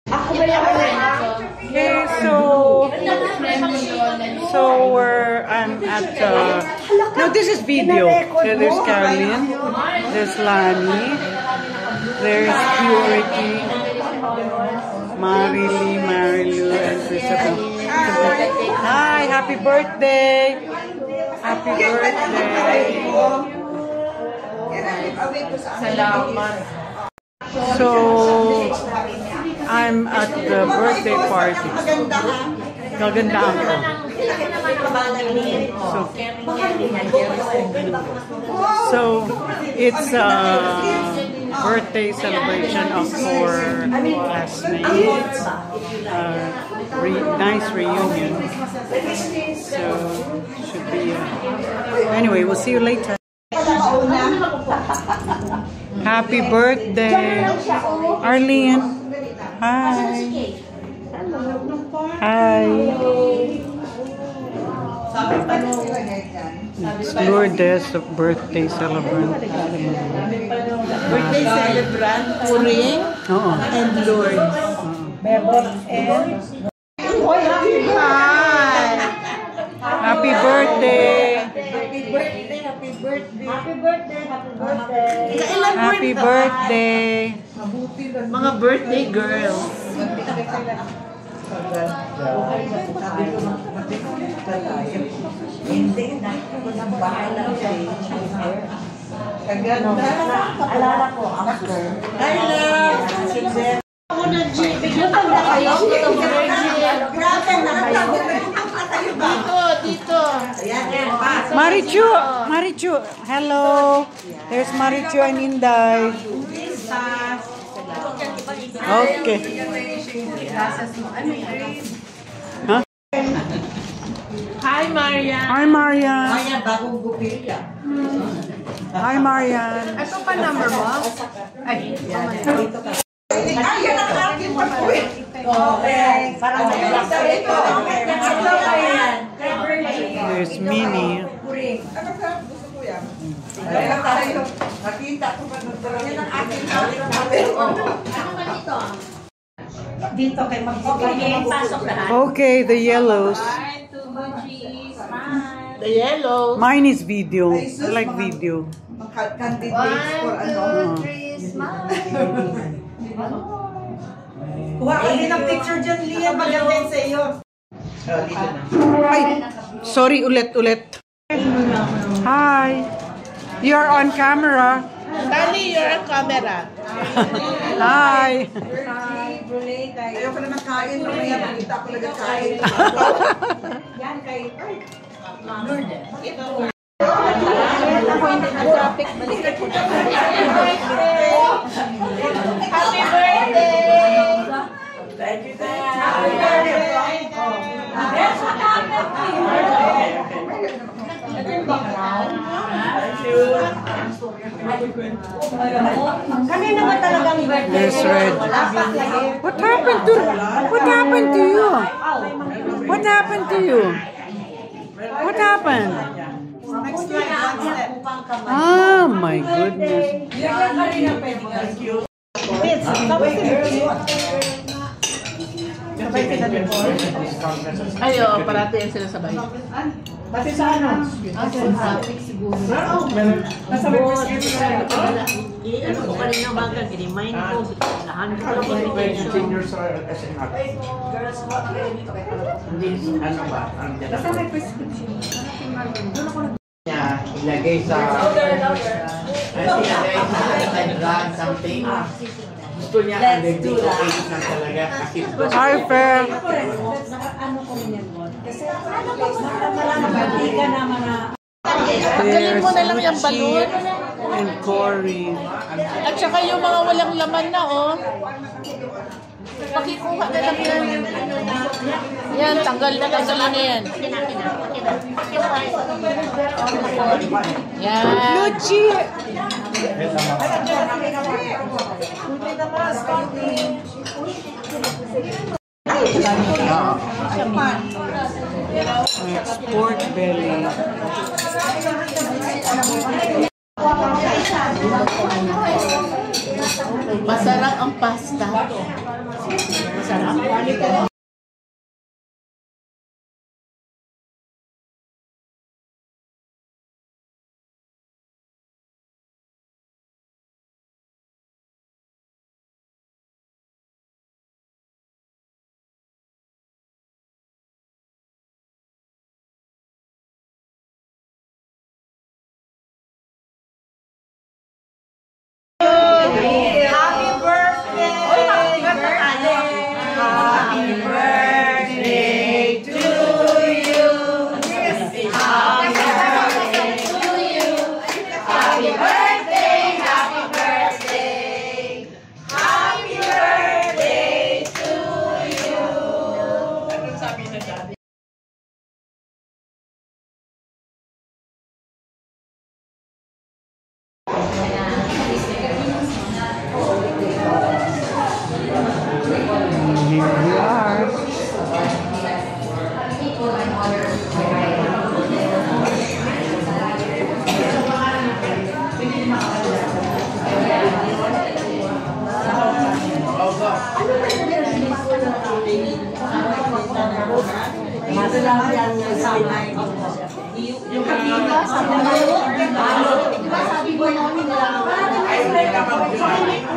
Okay, so I'm at no, this is video. So there's Caroline, there's Lani, there's Purity, Marilu, and Christopher. Hi, happy birthday! Happy birthday! So I'm at the birthday party. Gaganda ako. So it's a birthday celebration of 4 classmates. Nice reunion. So should be. Anyway, we'll see you later. Happy birthday, Arlene. Hi. Hi. It's Lourdes, the birthday celebrant. Birthday celebrant, Puring and Lourdes. And hi. Happy birthday. Happy birthday. Happy birthday. Happy birthday. Happy birthday. Happy birthday. Mga birthday girls. Alala ko after. I love. Ako na G. Bigyan pa na kayo. Dito. Marichu, hello. There's Marichu and Inday. Okay. Huh? Hi, Marian. Hi, Marian. Ayan, bagong gupit ka. Hi, Marian. Ito pa number mo? Ay, Dito ka. Ayan ang aking pag-uwi. Parang There's Minnie. Nakita ko ba yan ang aking dito kay pasok lahat. Okay, the yellows. the yellow. Mine is video. I like video. Candidates for ano. Kuha ka din ng picture dyan, Liam. Maganda sa iyo. Ay, sorry, ulit. Hi. You're on camera. Dali, you're a camera. Hi. Ayoko naman kain. Mamaya makita ko lang kain. Yan kay Lourdes. Happy birthday! Thank you. Kanina ba talagang birthday? There's Red. What happened to you? What happened to you? What happened? Oh my goodness. Ayo, parati yan sila sabay. Pati sa ano? Traffic siguro. Nasa may prescription. Ano ko kanina umaga, remind ko. Lahan ko lang Seniors are SNR. Hindi, ano ba? Nasa may prescription. Ilagay sa something. Gusto niya underdictate na talaga kasi Hi, Fer. Ano ko niyan mo? Kasi nakakalaman ka naman na Tanggalin mo na lang yung balon. And Cory. At saka yung mga walang laman na, oh. Pakikuha na lang yan. Yan, tanggalin na yan. Yan. Luchi! Pork belly. Masarap ang pasta. Yung kanina, sabi mo namin na Ay, hindi naman.